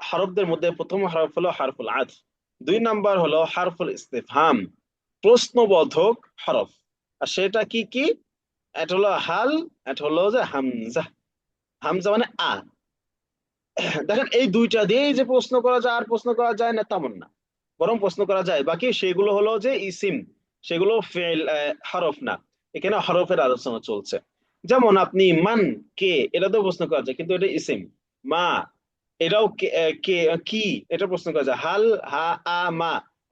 হরফদের মধ্যে প্রথম হরফ হলো হারফুল আতফ, 2 নাম্বার হলো হারফুল ইস্তিফহাম, প্রশ্নবোধক হরফ। আর সেটা কি কি? এটা হলো হাল, এটা হলো যে হামজা। হামজা মানে আ। দেখেন এই দুইটা দিয়েই যে প্রশ্ন করা যায় আর প্রশ্ন করা যায় না তেমন না, বরং প্রশ্ন করা যায়। বাকি সেগুলো হলো যে ইসিম, সেগুলো ফেল, হরফ না। এখানে হরফের আলোচনা চলছে। যেমন আপনি মান, কে, এটা তো প্রশ্ন করা যায়, কিন্তু এটা ইসিম। মা, এটাও কে, কে কি, এটা প্রশ্ন করা যায়। হাল, হা, আ, মা,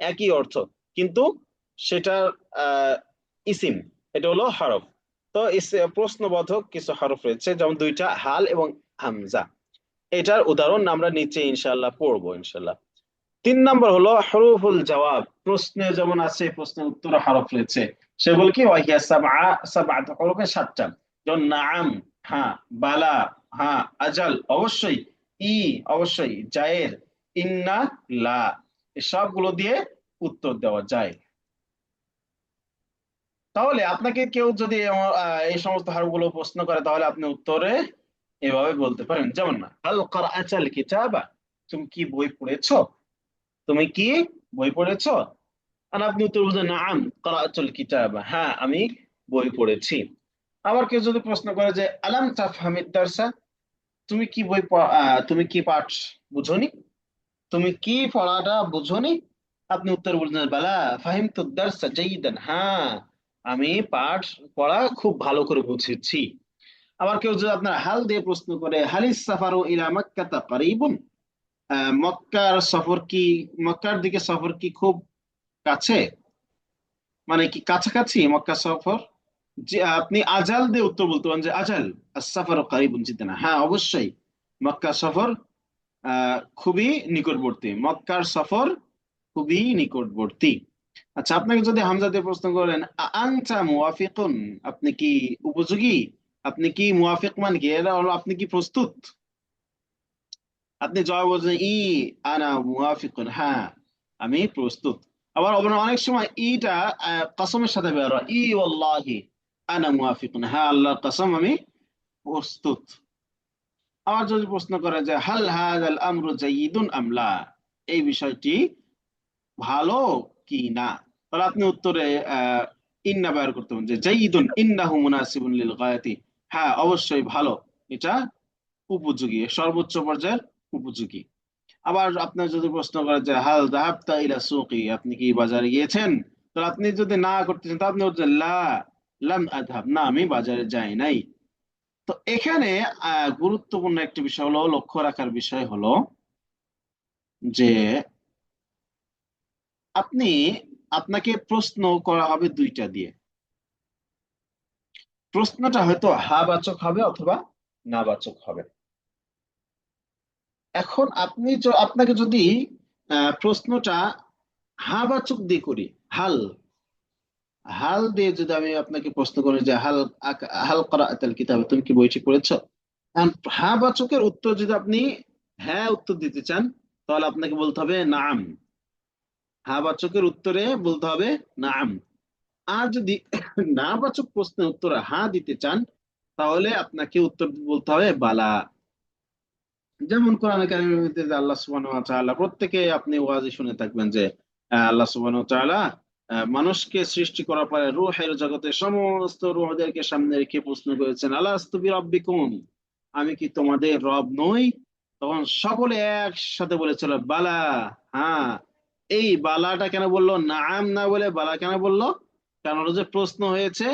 একই অর্থ, কিন্তু সেটা আহ ইসিম, এটা হলো হরফ। তো প্রশ্নবোধক কিছু হরফ রয়েছে, যেমন দুইটা, হাল এবং হামজা। এটার উদাহরণ আমরা নিচে ইনশাল্লাহ পড়বো ইনশাল্লাহ। 3 নম্বর হলো হরফুল জবাব, প্রশ্নে যেমন আছে প্রশ্নের উত্তরে হরফ রয়েছে, সেগুলো কি ওয়াহিয়া সাবআত হরফে 7টা। যেমন নাআম, হ্যাঁ, বালা, হ্যাঁ, আজাল অবশ্যই, ই অবশ্যই, জায়ের, ইন্না, লা, এই সবগুলো দিয়ে উত্তর দেওয়া যায়। তাহলে আপনাকে কেউ যদি এই সমস্ত হরফগুলো প্রশ্ন করে, তাহলে আপনি উত্তরে এভাবে বলতে পারেন, যেমন না হাল ক্বরাআতাল কিতাবা, তুমি কি বই পড়েছো, তুমি কি বই পড়েছো। আর আপনি উত্তর বলছেন নাআম ক্বরাআতুল কিতাবা, হ্যাঁ আমি বই পড়েছি। আবার কেউ যদি প্রশ্ন করে যে আলাম তাফহামিদ দারসা, তুমি কি তুমি কি পাঠ বুঝোনি, তুমি কি পড়াটা বুঝোনি, আপনি উত্তর বলছেন বালা ফাহিমতু দারসা জাইদান, হ্যাঁ আমি পাঠ পড়া খুব ভালো করে বুঝেছি। আবার কেউ যদি আপনার হাল দিয়ে প্রশ্ন করে হালিস সাফারু ইলা মাক্কাতা কারীবুন, মক্কার সফর কি, মক্কার দিকে সফর কি খুব কাছে, মানে কি কাছাকাছি মক্কা সফর। যে আপনি আজাল দিয়ে উত্তর বলতে পারেন যে আজাল আস-সাফার কারিবুন জিদ্দান, হ্যাঁ অবশ্যই মক্কা সফর খুবই নিকটবর্তী, মক্কার সফর খুবই নিকটবর্তী। আচ্ছা, আপনাকে যদি হামজা দিয়ে প্রশ্ন করেন আনতা মুওয়াফিকুন, আপনি কি উপযোগী, আপনি কি মুওয়াফিক মানে কি, এটা হলো আপনি কি প্রস্তুত, আপনি জবাব বলছেন ই আনা মুওয়াফিকুন, হ্যাঁ আমি প্রস্তুত। আবার অনেক সময় ইটা কসমের সাথে বের হয়, ই ওয়াল্লাহি আনা মুওয়াফিকুন, হ্যাঁ আল্লাহর কসম আমি প্রস্তুত। আবার যদি প্রশ্ন করে যে হাল হাযাল আমরু জাইয়িদুন আম লা, এই বিষয়টি ভালো কি না, তাহলে আপনি উত্তরে ইন্না ব্যবহার করতে পারেন যে জাইয়িদুন ইন্নাহু মুনাসিবুন লিল গায়াতি, হ্যাঁ অবশ্যই ভালো, এটা উপযোগী, সর্বোচ্চ পর্যায়ের উপযোগী। আবার আপনার যদি প্রশ্ন করে যে হাল যাহাবতা ইলা সুকি, আপনি কি বাজারে গিয়েছেন, তাহলে আপনি যদি না করতেছেন তাহলে আপনি বলছেন লা লাম আযহাব, না আমি বাজারে যাই নাই। তো এখানে গুরুত্বপূর্ণ একটি বিষয় হলো, লক্ষ্য রাখার বিষয় হলো যে আপনি, আপনাকে প্রশ্ন করা হবে দুইটা দিয়ে, প্রশ্নটা হয়তো হা বাচক হবে অথবা না বাচক হবে। এখন আপনাকে যদি প্রশ্নটা হা বাচক দিয়ে করি, হাল, হাল দিয়ে যদি আমি আপনাকে প্রশ্ন করি যে হাল হাল করাআতাল কিতাব, তুমি কি বইটি পড়েছো, এখন হা বাচকের উত্তর যদি আপনি হ্যাঁ উত্তর দিতে চান, তাহলে আপনাকে বলতে হবে নাআম, হা বাচকের উত্তরে বলতে হবে নাআম। আর যদি না বাচক প্রশ্নের উত্তরে হা দিতে চান, তাহলে আপনাকে উত্তর বলতে হবে বালা। যেমন কোরআন কারীমের মধ্যে যে আল্লাহ সুবহানাহু ওয়া তাআলা, প্রত্যেকে আপনি ওয়াজি শুনে থাকবেন যে আল্লাহ সুবহানাহু ওয়া তাআলা মানুষকে সৃষ্টি করার পরে রূহের জগতে সমস্ত রূহদেরকে সামনে রেখে প্রশ্ন করেছেন আলাস্তু বিরাব্বিকুম, আমি কি তোমাদের রব নই, তখন সকলে একসাথে বলেছিল বালা, হ্যাঁ। এই বালাটা কেন বললো, নাআম না বলে বালা কেন বললো, কারণ হলো যে প্রশ্ন হয়েছে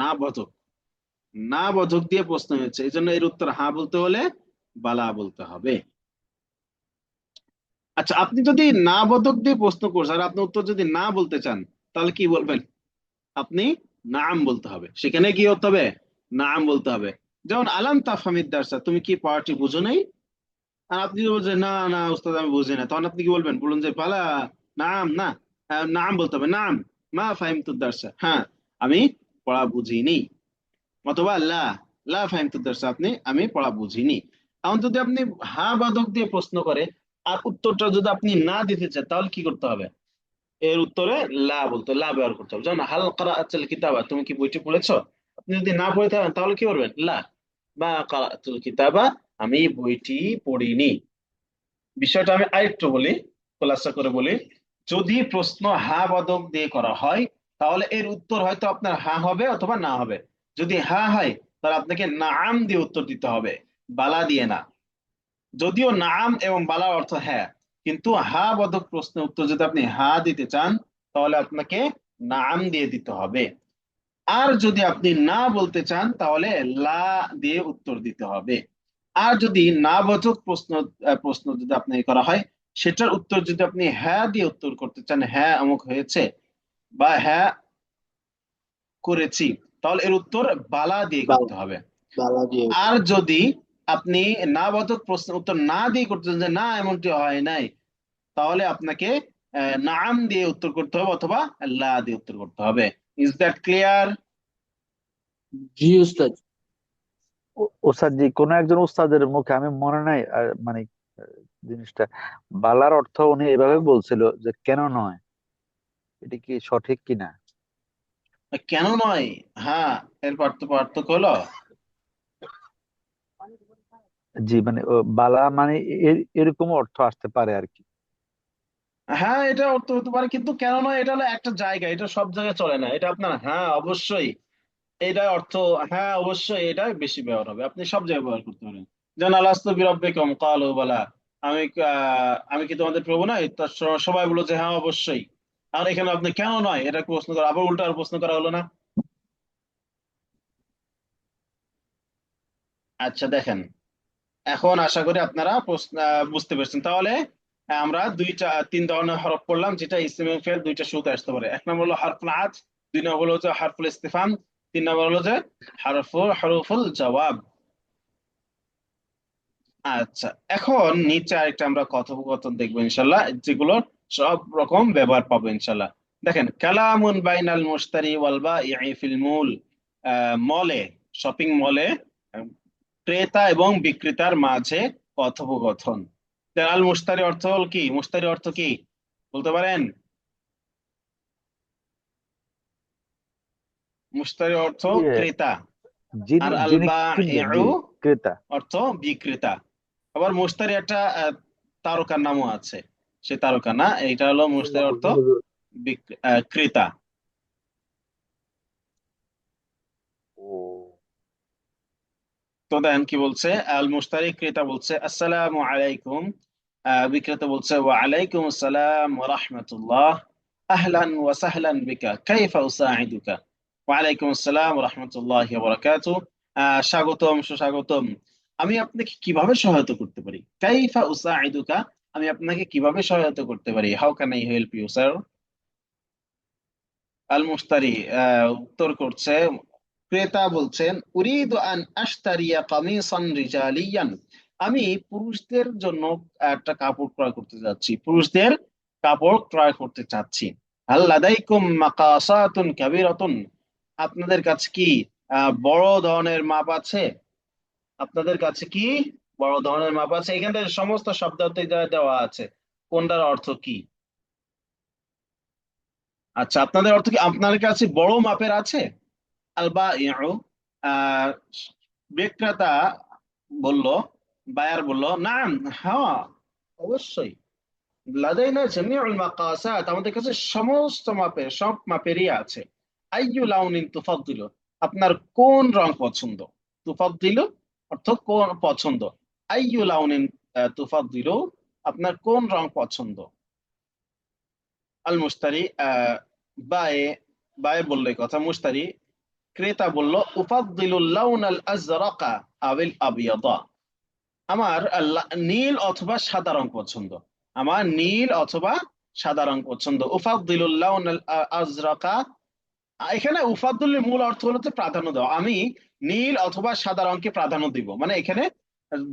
না বোধক, না বোধক দিয়ে প্রশ্ন হয়েছে, এই জন্য এর উত্তর হ্যাঁ বলতে হলে বালা বলতে হবে। আচ্ছা, আপনি যদি না বোধক দিয়ে প্রশ্ন করছেন আর আপনি উত্তর যদি না বলতে চান, তাহলে কি বলবেন, আপনি নাম বলতে হবে, সেখানে কি হতে হবে, নাম বলতে হবে। যেমন আলাম তাফহামিদ দারসা, তুমি কি পড়াটি বুঝো নাই, আর আপনি যদি বলছেন না না উস্তাদ আমি বুঝি না, তখন আপনি কি বলবেন, বলুন যে বালা নাম না, নাম বলতে হবে, নাম মা ফাহিমতু দারসা, হ্যাঁ আমি পড়া বুঝিনি, অথবা লা লা ফাহিমতু দারসা, আমি পড়া বুঝিনি। এখন যদি আপনি হা বাদক দিয়ে প্রশ্ন করে আর উত্তরটা যদি আপনি না দিতে চান, তাহলে কি করতে হবে, এর উত্তরে লা ব্যবহার করতে হবে। যেমন হাল কারাআতুল কিতাবা, তুমি কি বইটি পড়েছো, আপনি যদি না পড়ে থাকেন তাহলে কি করবেন, লা মা কারাআতুল কিতাবা, আমি বইটি পড়িনি। বিষয়টা আমি আরেকটু বলি, খোলাসা করে বলি, যদি প্রশ্ন হা বাদক দিয়ে করা হয়, তাহলে এর উত্তর হয়তো আপনার হা হবে অথবা না হবে। যদি হা হয়, তাহলে আপনাকে নাআম দিয়ে উত্তর দিতে হবে, বালা দিয়ে না। যদিও নাম এবং বালার অর্থ হ্যাঁ, কিন্তু হা বোধক প্রশ্নের উত্তর যদি আপনি হা দিতে চান, তাহলে আপনাকে নাম দিয়ে দিতে হবে। আর যদি আপনি না বলতে চান, তাহলে লা দিয়ে উত্তর দিতে হবে। আর যদি না বোধক প্রশ্ন যদি আপনি করা হয়, সেটার উত্তর যদি আপনি হ্যাঁ দিয়ে উত্তর করতে চান, হ্যাঁ অমুক হয়েছে বা হ্যাঁ করেছি, তাহলে এর উত্তর বালা দিয়ে করতে হবে। বালা দিয়ে আর যদি আপনি না বাচক প্রশ্নের উত্তর না দিয়ে করতে চান যে না এমনটি হয় নাই, তাহলে আপনাকে নাম দিয়ে উত্তর করতে হবে অথবা লা দিয়ে উত্তর করতে হবে। Is that clear? জি উস্তাদ। ওস্তাদ জি, কোন একজন উস্তাদের মুখে আমি মনে নাই আর মানে জিনিসটা বালার অর্থ উনি এভাবে বলছিল যে কেন নয়, এটা কি সঠিক কিনা? কেন নয়? হ্যাঁ, এর পার্থক্য হলো, জি মানে বালা মানে এরকম অর্থ আসতে পারে আর কি। হ্যাঁ এটা অর্থ হতে পারে, কিন্তু কেন নয় এটা হলো একটা জায়গা, এটা সব জায়গায় চলে না। এটা আপনার হ্যাঁ অবশ্যই এটা অর্থ, হ্যাঁ অবশ্যই এটা বেশি ব্যবহার হবে, আপনি সব জায়গায় ব্যবহার করতে পারেন। যেমন আলাস্তু বিরাব্বিকুম ক্বালু বালা, আমি কি তোমাদের প্রভু নই? তা সবাই বললো যে হ্যাঁ অবশ্যই। আর এখানে আপনি কেন নয় এটা প্রশ্ন করা, আবার উল্টা আর প্রশ্ন করা হলো না? আচ্ছা দেখেন, এখন আশা করি আপনারা বুঝতে পেরেছেন। তাহলে আমরা তিন ধরনের হরফ পড়লাম, যেটা ইসম এবং ফেল দুইটা শুরুতে আসতে পারে। এক নম্বর হলো হারফুল আত, দুই নম্বর হলো যে হারফুল ইস্তিফাম, তিন নম্বর হলো যে হরফুল জওয়াব। আচ্ছা, এখন নিচে আরেকটা আমরা কথোপকথন দেখবো ইনশাল্লাহ, যেগুলো সব রকম ব্যবহার পাবো ইনশাল্লাহ। দেখেন, কালামুন বাইনাল মুশতারি ওয়াল বায়ি ফিল মুল, মলে, শপিং মলে ক্রেতা এবং বিক্রেতার মাঝে কথোপকথন। আল মুশতারি অর্থ হল কি? মুশতারি অর্থ কি বলতে পারেন? মুশতারি অর্থ ইয়ে, ক্রেতা, যিনি আর আল যিনি কিনবেন, জি, বায়ু ক্রেতা। অর্থ বিক্রেতা। আবার মুশতারি একটা তারকার নামও আছে, সে তারকা না, এটা হলো মুশতারি অর্থ ক্রেতা। ও, তো দেন কি বলছে, আল মুশতারি ক্রেতা বলছে আসসালামু আলাইকুম, বিক্রেতা বলছে ওয়া আলাইকুম আসসালাম ওয়া রাহমাতুল্লাহ, আহলান ওয়া সাহলান বিকা, কাইফা উসাইদুকা। ওয়া আলাইকুম আসসালাম ওয়া রাহমাতুল্লাহি ওয়া বারাকাতুহু, স্বাগতম, সুস্বাগতম, আমি আপনাকে কিভাবে সহায়তা করতে পারি? কাইফা উসাইদুকা, আমি আপনাকে কিভাবে সহায়তা করতে পারি? How can I help you sir? আল মুশতারি উত্তর করছে, ক্রেতা বলছেন উরিদু আন আশতারিয়া কামিসান রিজালিয়ান, আমি পুরুষদের জন্য একটা কাপড় ক্রয় করতে যাচ্ছি, পুরুষদের কাপড় ক্রয় করতে চাচ্ছি। হাল লাদাইকুম মাকাসাতুন কাবীরাতুন, আপনাদের কাছে কি বড় ধরনের মাপ আছে? আপনাদের কাছে কি বড় ধরনের মাপ আছে? এখান থেকে সমস্ত শব্দার্থ দেওয়া আছে, কোনটার অর্থ কি? আচ্ছা, আপনাদের অর্থ কি আপনার কাছে বড় মাপের আছে? আলবা ইয়াউ, আহ বিক্রেতা বলল, বায়ার বলল নাম, হ্যাঁ অবশ্যই, লাদাইনা জামিউল মাকাসাত, আমাদের কাছে সমস্ত মাপের, সব মাপেরই আছে। আইয়ু লাউনিন তুফাদ্দিলু, আপনার কোন রং পছন্দ? তুফাদ্দিলু অর্থ কোন পছন্দ, আইয়ু লাউনিন তুফাদ্দিলু, আপনার কোন রং পছন্দ? আল মুশতারি বায়ে, বায়ে বললো এই কথা, মুশতারি ক্রেতা বলল উফাদ্দিলুল লাউনাল আজরাকা আবিল আবিয়াদা, আমার নীল অথবা সাদা রং পছন্দ, আমার নীল অথবা সাদা রং পছন্দ। উফাদ্দিলুল লাউনাল আজরাকা, এখানে উফাদ্দুলের মূল অর্থ হলো যে প্রাধান্য দেওয়া, আমি নীল অথবা সাদা রংকে প্রাধান্য দিব, মানে এখানে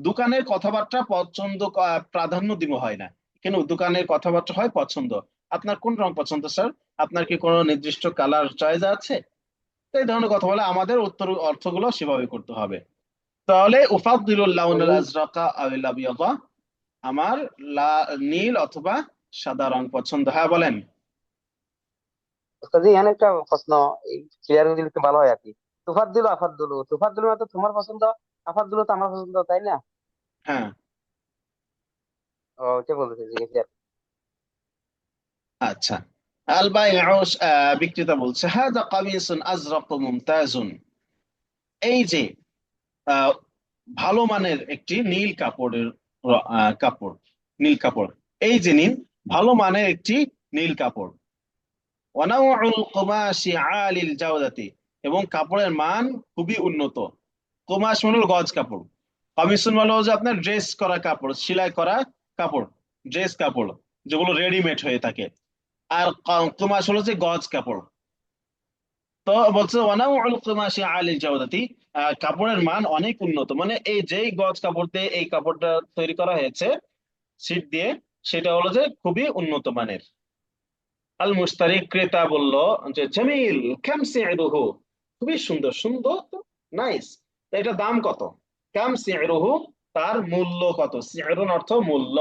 দোকানের কথাবার্তা পছন্দ প্রাধান্য দিব হয় না, এখানে দোকানের কথাবার্তা হয় পছন্দ। আপনার কোন রং পছন্দ স্যার? আপনার কি কোনো নির্দিষ্ট কালার চয়েস আছে? তো এই ধরনের কথা বলে আমাদের উত্তর অর্থগুলো সেভাবে করতে হবে। তাহলে উফাদ্দিলুল লাউনাল আজরাকা আবিল আবিয়াদা, আমার নীল অথবা সাদা রং পছন্দ। হ্যাঁ বলেন। উস্তাদ জি, এখানে একটা প্রশ্ন ক্লিয়ার করে দিলে একটু ভালো হয় আর কি। তুফাদ্দুলু আফাদ্দুলু, তুফাদ্দুলু মানে তো তোমার পছন্দ, আফাদ্দুলু তো আমার পছন্দ, তাই না? হ্যাঁ, ও, ওইটা বলতে চাইছি আর কি। আচ্ছা। আল বাইউ, বিক্রেতা বলছে হাদা কামিসুন আজরাকু মুমতাজুন, এই যে আহ, ভালো মানের একটি নীল কাপড়ের কাপড়, নীল কাপড়, এই যে নিন, ভালো মানের একটি নীল কাপড়। ওয়ানাউল কুমাশি আলিল জাওদাতি, এবং কাপড়ের মান খুবই উন্নত। কুমাশ মানে হলো গজ কাপড়, কমিশন মানে হলো যে আপনার ড্রেস করা কাপড়, সেলাই করা কাপড়, ড্রেস কাপড় যেগুলো রেডিমেড হয়ে থাকে। আর কুমাশ হলো যে গজ কাপড়। তো বলছে ওয়ানাউল কুমাশি আলিল জাওদাতি, কাপড়ের মান অনেক উন্নত, মানে এই যেই গজ কাপড় দিয়ে এই কাপড়টা তৈরি করা হয়েছে, ছিট দিয়ে, সেটা হলো যে খুবই উন্নত মানের। আল মুশতারি ক্রেতা বলল যে জামিল, কাম সি'রুহু, খুবই সুন্দর, সুন্দর তো, নাইস, এটা দাম কত? কাম সি'রুহু, তার মূল্য কত? সি'রুন অর্থ মূল্য,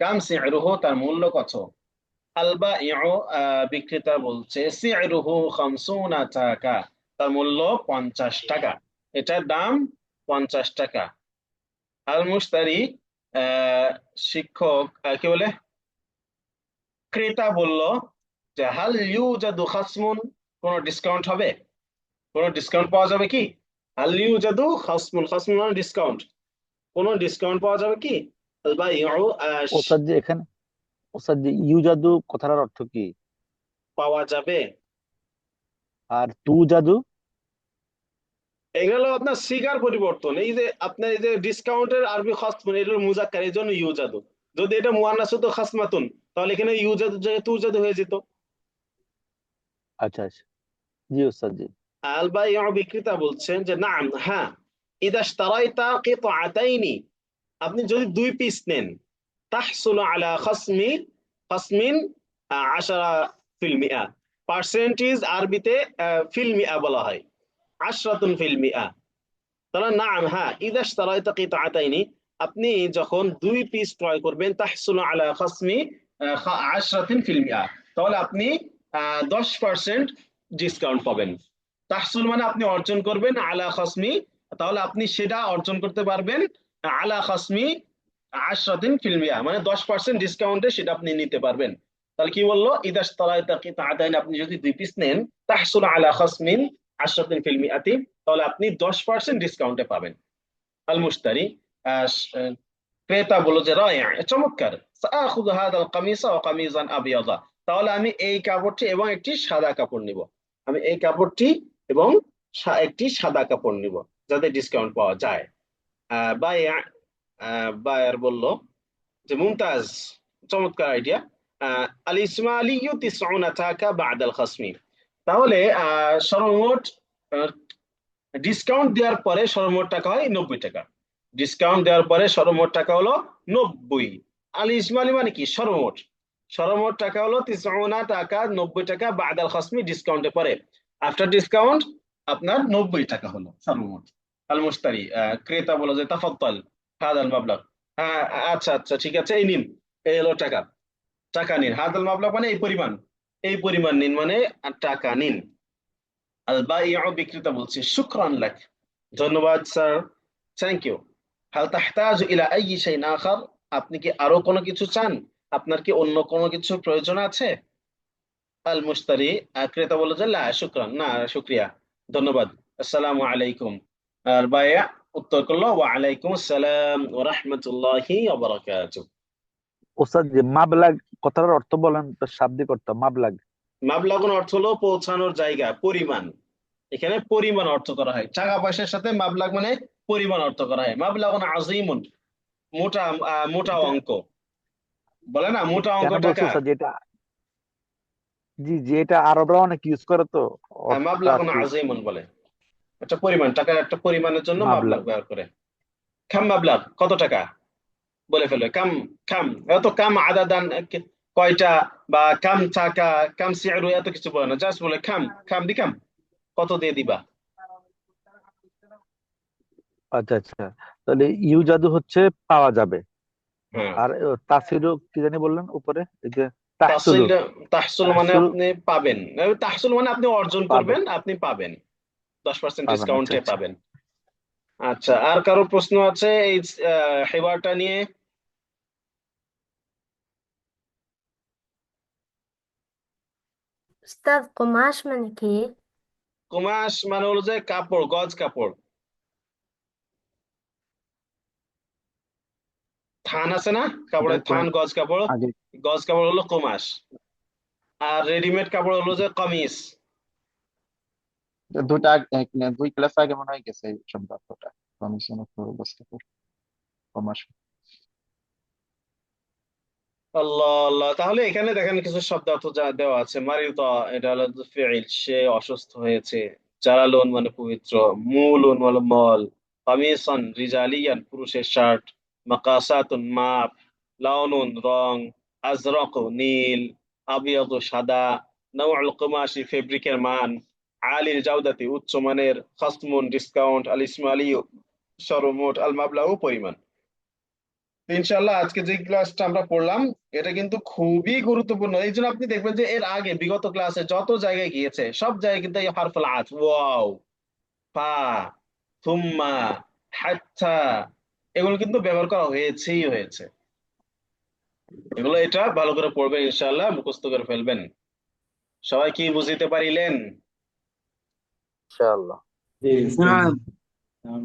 কাম সি'রুহু, তার মূল্য কত? আল বাঈউ, বিক্রেতা বলছে সি'রুহু 50 টাকা, তার মূল্য 50 টাকা, এটার দাম 50 টাকা। আল মুশতারি, আহ, শিক্ষক, কি বলে, ক্রেতা বলল যে হাল ইউজাদু খাসমুন, কোন ডিসকাউন্ট হবে? কোন ডিসকাউন্ট পাওয়া যাবে কি? হাল ইউজাদু খাসমুন, খাসমুন মানে ডিসকাউন্ট, কোন ডিসকাউন্ট পাওয়া যাবে কি? আল বাঈউ, ওস্তাদ জি এখানে, ওস্তাদ জি ইউজাদু কথাটার অর্থ কি? পাওয়া যাবে, আর তু জাদু? এগুলো আপনার সিগার পরিবর্তন। এই যে আপনার এই যে ডিসকাউন্টের আরবি খাসমুন, এটা হলো মুজাক্কার, এই জন্য ইউজাদু। যদি এটা মুয়ান্নাস হতো খাসমাতুন, তাহলে এখানে ইউজাদু জায়গায় তুজাদু হয়ে যেত। আচ্ছা আচ্ছা, জি ওস্তাদ জি। আল বাঈউ, বিক্রেতা বলছেন যে নাম, হ্যাঁ, ইদা ইশতারাইতা কিতআতাইনি, আপনি যদি 2 পিস নেন, তাহসুলু আলা খাসমি, খাসমিন 10%, পার্সেন্টেজ আরবিতে ফিল মিআ বলা হয়, 10% তাহলে নাম, হ্যাঁ, ইদা ইশতারাইতা কিতআতাইনি, আপনি যখন 2 পিস ক্রয় করবেন, তাহসুলু আলা খাসমি 10%, তাহলে আপনি 10% ডিসকাউন্ট পাবেন। তাহসুল মানে আপনি অর্জন করবেন, আলা খাসমি, তাহলে আপনি সেটা অর্জন করতে পারবেন আলা খাসমি 10%, মানে 10% ডিসকাউন্টে সেটা আপনি নিতে পারবেন। তাহলে কি বললো, ইদা ইশতারাইতা কিতআতাইনি, আপনি যদি 2 পিস নেন, তাহসুল আলা খাসমিন 10%, তাহলে আপনি 10% ডিসকাউন্টে পাবেন। আল মুশতারি, আহ, ক্রেতা বলল যে রায়া, চমৎকার, সাআখুযু হাযাল কামিসা ওয়া কামিজান আবিয়াদা, তাহলে আমি এই কাপড়টি এবং একটি সাদা কাপড় নিব, আমি এই কাপড়টি এবং একটি সাদা কাপড় নিব, যাতে ডিসকাউন্ট পাওয়া যায়। বায়া, বায়ার বলল যে মুমতাজ, চমৎকার আইডিয়া, আল ইসমাইলিয়্যু 90 টাকা বা'দাল খাসমি, তাহলে সর্বমোট ডিসকাউন্ট দেওয়ার পরে সর্বমোট টাকা হয় 90 টাকা। ডিসকাউন্ট দেওয়ার পরে সর্বমোট টাকা হলো 90। আল ইসমাইলি মানে কি, সর্বমোট, সর্বমোট টাকা হলো 90 টাকা, 90 টাকা বা'দাল খাসমি, ডিসকাউন্টে পরে, আফটার ডিসকাউন্ট আপনার 90 টাকা হলো সর্বমোট। আল মুশতারি, ক্রেতা বলে যে তাফাদ্দাল হাদাল মাবলাগ, হ্যাঁ, আচ্ছা আচ্ছা, ঠিক আছে, এই নিন, এই হলো টাকা, টাকা নিন, হাদাল মাবলাগ মানে এই পরিমাণ, এই পরিমাণ নিন মানে টাকা নিন। আল বাঈউ, বিক্রেতা বলছে শুকরান লাক, ধন্যবাদ স্যার, থ্যাংক ইউ। হাল তাহতাজু ইলা আইয়ি শাইইন আখার, আপনি কি আরো কোনো কিছু চান? আপনার কি অন্য কোনো কিছু প্রয়োজন আছে? আল মুশতারি, ক্রেতা বলল যে লা শুকরান, না শুকরিয়া, ধন্যবাদ, আসসালামু আলাইকুম। আর বায়া উত্তর করলো ওয়া আলাইকুম আসসালাম ওয়া রাহমাতুল্লাহি ওয়া বারাকাতুহু। ওস্তাদ জি মাবলাগ কথাটার অর্থ বলেন তো, শাব্দিক অর্থ মাবলাগ। মাবলাগুন অর্থ হলো পৌঁছানোর জায়গা, পরিমাণ, এখানে পরিমাণ অর্থ করা হয়, টাকা পয়সার সাথে মাবলাগ মানে পরিমাণ অর্থ করা হয়। মাবলাগুন আজিমুন, মোটা, মোটা এটা অঙ্ক, বলে না মোটা অঙ্ক কেন বলছো টাকা। ওস্তাদ, যেটা জি জি এটা আরবরা অনেক ইউজ করে তো, হ্যাঁ, অর্থটা আর মাবলাগুন কি। আজিমুন বলে, একটা পরিমাণ, টাকার একটা পরিমাণের জন্য মাবলাগ মাবলাগ। ব্যবহার করে। কাম মাবলাগ, কত টাকা, বলে ফেলে কাম, কাম, এত কাম আদাদান, কয়টা, বা কাম টাকা, কাম সি'রু, এত কিছু বলে না, জাস্ট বলে খাম, খাম দি কাম, কত দিয়ে দিবা। আচ্ছা আচ্ছা, তাহলে ইউজাদু হচ্ছে পাওয়া যাবে। হ্যাঁ, আর তাসিরু কি জানি বললেন উপরে, এই যে তাহসুলু, তাহসিল, তাহসুল মানে তাহসুল আপনি পাবেন, তাহসুল মানে আপনি অর্জন পাবে, করবেন, আপনি পাবেন, 10% পাবেন। আচ্ছা ডিসকাউন্টে আচ্ছা। পাবেন। আচ্ছা, আর কারো প্রশ্ন আছে এই হেবারটা নিয়ে? উস্তাদ কমাস মানে কি? কুমাশ মানে হলো যে কাপড়, গজ কাপড়, থান আছে না, এটা কাপড়ের থান, কয়েক গজ কাপড়, আগে গজ কাপড় হলো কুমাশ, আর রেডিমেড কাপড় হলো যে কামিজ। দুটা 2 ক্লাস আগে মনে হয় গেছে এই সম্পর্কটা, কমিশন অফ কমার্স। আল্লাহ আল্লাহ, তাহলে এখানে দেখেন কিছু শব্দার্থ যা দেওয়া আছে। মারিদা, এটা হলো ফিইল, সে অসুস্থ হয়েছে। জালালুন মানে পবিত্র। মূলুন মানে মল। কামিসান রিজালিয়ান, পুরুষের শার্ট। মাকাসাতুন মাপ। লাউনুন রং। আজরক নীল, আবিয়াদ সাদা, নাউল কুমাশি ফেব্রিকের মান, আলির জাউদাতি উচ্চমানের, খাসমুন ডিসকাউন্ট, আল ইসমু আলী সর্বমোট, আল মাবলাউ পরিমাণ। তো ইনশাআল্লাহ আজকে যে ক্লাসটা আমরা পড়লাম এটা কিন্তু খুবই গুরুত্বপূর্ণ। এই জন্য আপনি দেখবেন যে এর আগে বিগত ক্লাসে যত জায়গায় গিয়েছে সব জায়গায় কিন্তু এই হারফুল আত, ওয়াও, ফা, থুম্মা, হাত্তা, এগুলো কিন্তু ব্যবহার করা হয়েছেই হয়েছে। এগুলো এটা ভালো করে পড়বেন, ইনশাআল্লাহ মুখস্থ করে ফেলবেন। সবাই কি বুঝিতে পারিলেন? ইনশাআল্লাহ। نعم.